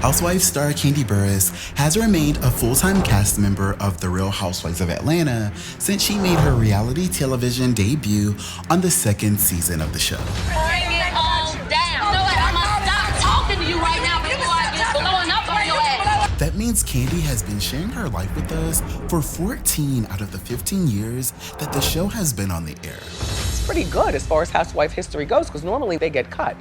Housewives star Kandi Burruss has remained a full-time cast member of The Real Housewives of Atlanta since she made her reality television debut on the second season of the show. Bring it all down. You know what? I'm gonna stop talking to you right now before I get blowing up on your ass. That means Kandi has been sharing her life with us for 14 out of the 15 years that the show has been on the air. It's pretty good as far as housewife history goes, because normally they get cut.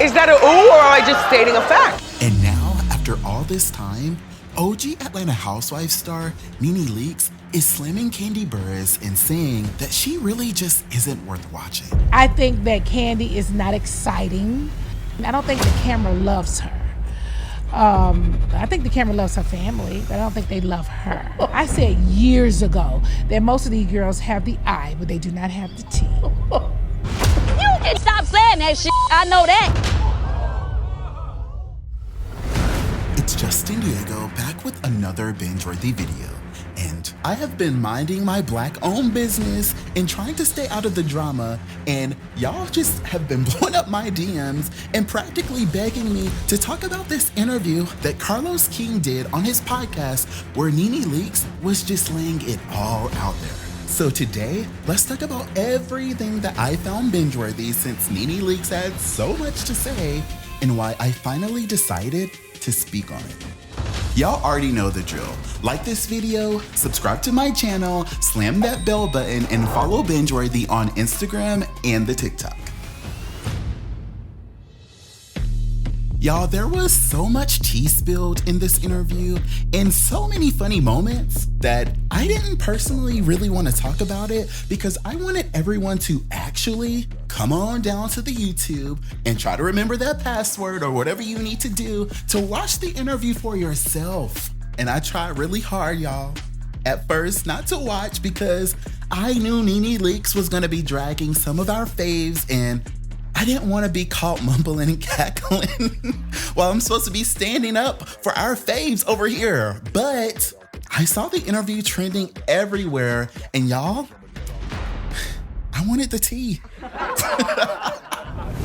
Is that a ooh, or am I just stating a fact? And now, after all this time, OG Atlanta Housewives star NeNe Leakes is slamming Kandi Burruss and saying that she really just isn't worth watching. I think that Kandi is not exciting. I don't think the camera loves her. I think the camera loves her family, but I don't think they love her. I said years ago that most of these girls have the eye, but they do not have the T. You can stop saying that shit. I know that. It's Justin Diego back with another Bingeworthy video. And I have been minding my Black-owned business and trying to stay out of the drama, and y'all just have been blowing up my DMs and practically begging me to talk about this interview that Carlos King did on his podcast where NeNe Leakes was just laying it all out there. So today, let's talk about everything that I found binge-worthy since NeNe Leakes had so much to say and why I finally decided to speak on it. Y'all already know the drill. Like this video, subscribe to my channel, slam that bell button, and follow Bingeworthy on Instagram and the TikTok. Y'all, there was so much tea spilled in this interview and so many funny moments that I didn't personally really want to talk about it because I wanted everyone to actually come on down to the YouTube and try to remember that password or whatever you need to do to watch the interview for yourself. And I tried really hard, y'all. At first, not to watch because I knew NeNe Leakes was gonna be dragging some of our faves, and I didn't want to be caught mumbling and cackling while I'm supposed to be standing up for our faves over here. But I saw the interview trending everywhere, and y'all, I wanted the tea.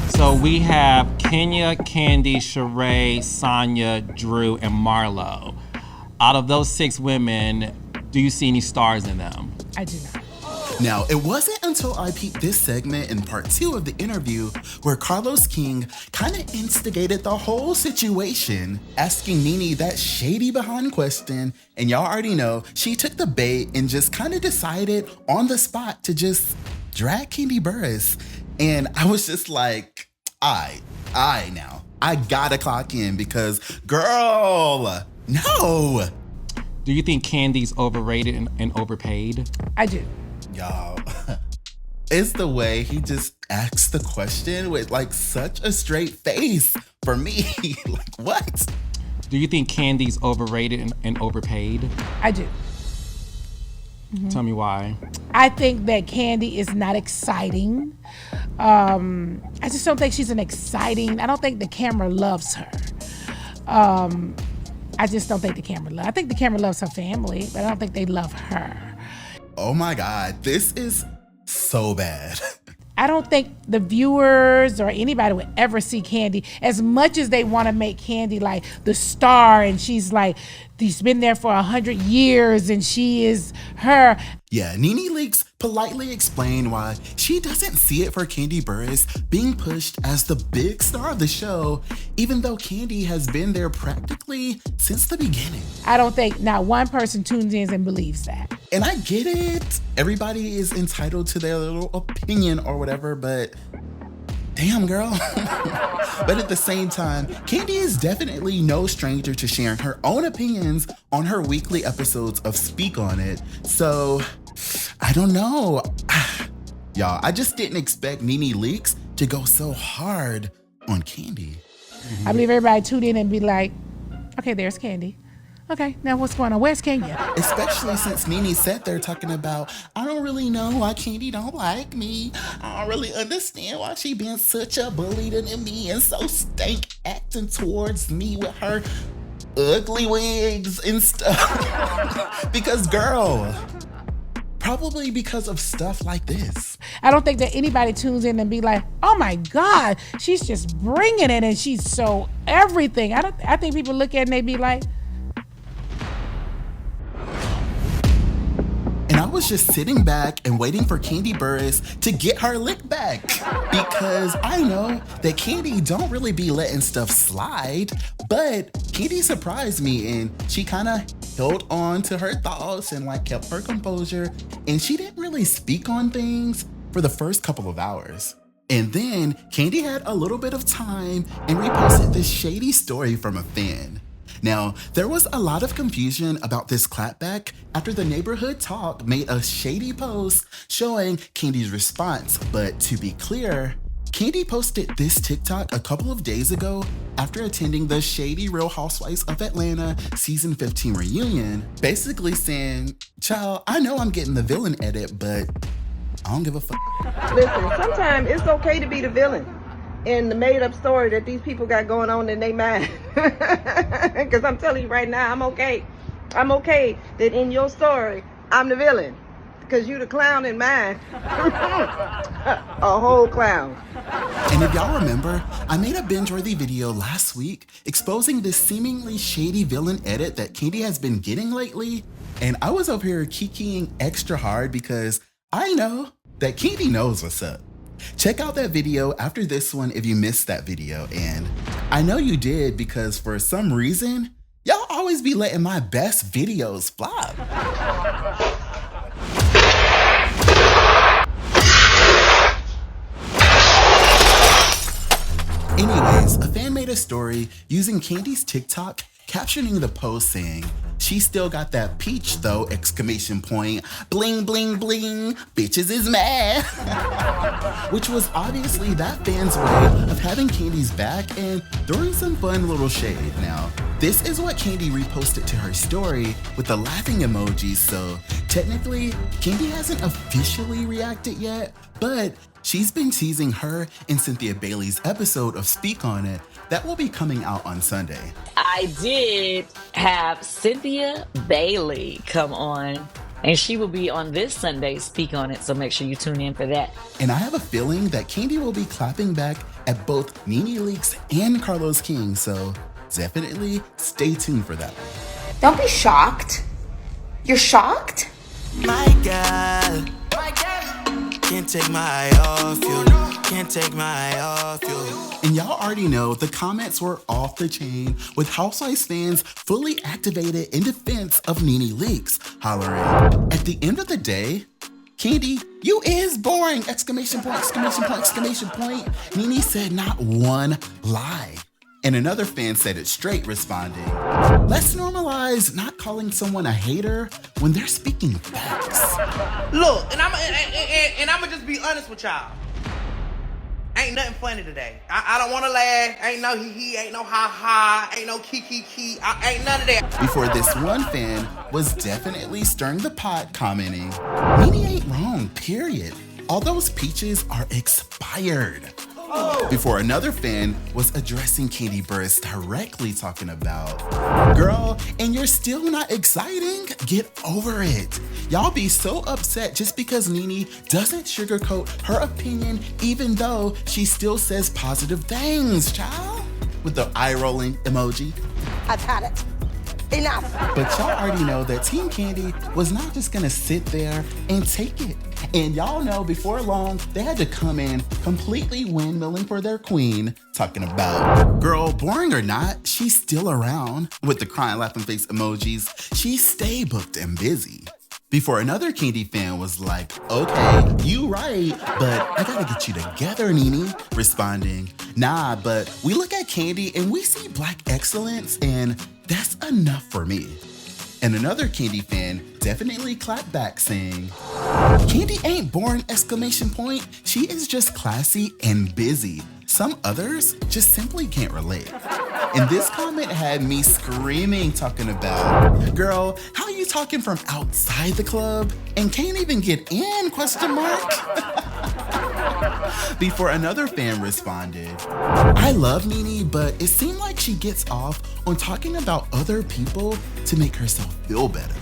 So we have Kenya, Kandi, Sheree, Sonya, Drew, and Marlo. Out of those 6 women, do you see any stars in them? I do not. Now, it wasn't until I peeped this segment in part 2 of the interview where Carlos King kind of instigated the whole situation, asking NeNe that shady behind question, and y'all already know she took the bait and just kind of decided on the spot to just drag Kandi Burruss. And I was just like, I gotta clock in because, girl, no. Do you think Kandi's overrated and overpaid? I do. Y'all, it's the way he just asks the question with like such a straight face for me. Like, what? Do you think Kandi's overrated and overpaid? I do. Tell me why. I think that Kandi is not exciting. I just don't think she's I don't think the camera loves her. I just don't think the camera I think the camera loves her family, but I don't think they love her. Oh my God, this is so bad. I don't think the viewers or anybody would ever see Kandi as much as they want to make Kandi like the star, and she's like, she's been there for 100 years and she is her. Yeah, NeNe Leakes politely explained why she doesn't see it for Kandi Burruss being pushed as the big star of the show, even though Kandi has been there practically since the beginning. I don't think not one person tunes in and believes that. And I get it. Everybody is entitled to their little opinion or whatever, but damn, girl. But at the same time, Kandi is definitely no stranger to sharing her own opinions on her weekly episodes of Speak On It. So, I don't know. Y'all, I just didn't expect NeNe Leakes to go so hard on Kandi. I believe everybody tuned in and be like, okay, there's Kandi. Okay, now what's going on? Where's Kenya? Especially since NeNe sat there talking about, I don't really know why Kandi don't like me. I don't really understand why she being such a bully to me and so stank acting towards me with her ugly wigs and stuff. Because girl, Probably because of stuff like this. I don't think that anybody tunes in and be like, oh my God, she's just bringing it and she's so everything. I think people look at it and they be like, and I was just sitting back and waiting for Kandi Burruss to get her lick back, because I know that Kandi don't really be letting stuff slide, but Kandi surprised me and she kind of held on to her thoughts and like kept her composure, and she didn't really speak on things for the first couple of hours. And then Kandi had a little bit of time and reposted this shady story from a fan. Now, there was a lot of confusion about this clapback after the Neighborhood Talk made a shady post showing Kandi's response, but to be clear, Kandi posted this TikTok a couple of days ago after attending the shady Real Housewives of Atlanta season 15 reunion, basically saying, child, I know I'm getting the villain edit, but I don't give a fuck. Listen, sometimes it's okay to be the villain in the made-up story that these people got going on in their mind. Because I'm telling you right now, I'm okay. I'm okay that in your story, I'm the villain. Because you the clown in mine. A whole clown. And if y'all remember, I made a Bingeworthy video last week exposing this seemingly shady villain edit that Kandi has been getting lately. And I was over here kikiing extra hard because I know that Kandi knows what's up. Check out that video after this one if you missed that video, and I know you did because for some reason, y'all always be letting my best videos flop. Anyways, a fan made a story using Kandi's TikTok captioning the post saying, "She still got that peach though, exclamation point, bling bling bling, bitches is mad." Which was obviously that fan's way of having Kandi's back and throwing some fun little shade. Now, this is what Kandi reposted to her story with the laughing emojis, so technically, Kandi hasn't officially reacted yet, but she's been teasing her and Cynthia Bailey's episode of Speak On It that will be coming out on Sunday. I did have Cynthia Bailey come on, and she will be on this Sunday Speak On It, so make sure you tune in for that. And I have a feeling that Kandi will be clapping back at both NeNe Leakes and Carlos King, so definitely stay tuned for that. Don't be shocked. You're shocked? My God, can't take my eye off you. Can't take my eye off you. And y'all already know the comments were off the chain with Housewives fans fully activated in defense of NeNe Leakes, hollering, "At the end of the day, Kandi, you is boring! Exclamation point, exclamation point, exclamation point." NeNe said not one lie. And another fan said it straight, responding, "Let's normalize not calling someone a hater when they're speaking facts." Look, and I'ma just be honest with y'all. Ain't nothing funny today. I don't want to laugh. Ain't no hee, ain't no ha, ain't no kiki, ain't none of that. Before this one fan was definitely stirring the pot, commenting, "NeNe ain't wrong, period. All those peaches are expired." Before another fan was addressing Kandi Burruss directly, talking about, "Girl, and you're still not exciting? Get over it. Y'all be so upset just because NeNe doesn't sugarcoat her opinion even though she still says positive things, child." With the eye-rolling emoji. I've had it. Enough. But y'all already know that Team Kandi was not just gonna sit there and take it. And y'all know before long, they had to come in completely windmilling for their queen, talking about, "Girl, boring or not, she's still around." With the crying laughing face emojis, she stay booked and busy. Before another Kandi fan was like, "Okay, you right, but I gotta get you together, NeNe," responding, "Nah, but we look at Kandi and we see Black excellence, and that's enough for me." And another Kandi fan definitely clapped back, saying, "Kandi ain't boring, exclamation point. She is just classy and busy. Some others just simply can't relate." And this comment had me screaming, talking about, "Girl, how you talking from outside the club and can't even get in, question mark?" Before another fan responded, "I love NeNe, but it seemed like she gets off on talking about other people to make herself feel better."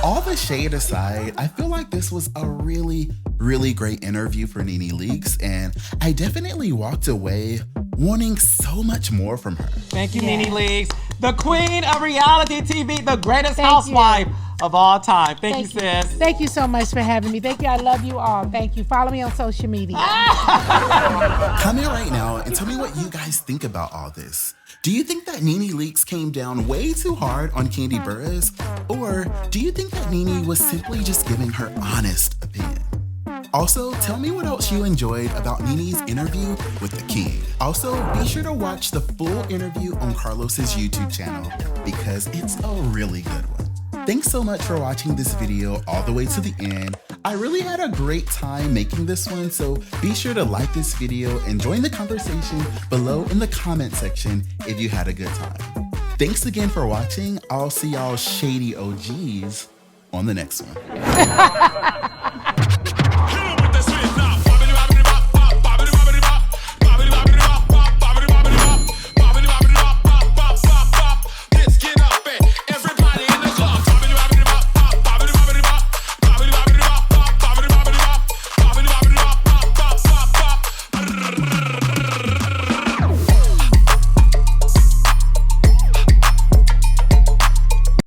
all the shade aside, I feel like this was a really, really great interview for NeNe Leakes, and I definitely walked away wanting so much more from her. Thank you, NeNe Leakes, the queen of reality TV, the greatest housewife of all time. Thank you, sis. Thank you so much for having me. Thank you. I love you all. Thank you. Follow me on social media. Comment right now and tell me what you guys think about all this. Do you think that NeNe Leakes came down way too hard on Kandi Burruss? Or do you think that NeNe was simply just giving her honest opinion? Also, tell me what else you enjoyed about NeNe's interview with the king. Also, be sure to watch the full interview on Carlos's YouTube channel because it's a really good one. Thanks so much for watching this video all the way to the end. I really had a great time making this one, so be sure to like this video and join the conversation below in the comment section if you had a good time. Thanks again for watching. I'll see y'all shady OGs on the next one.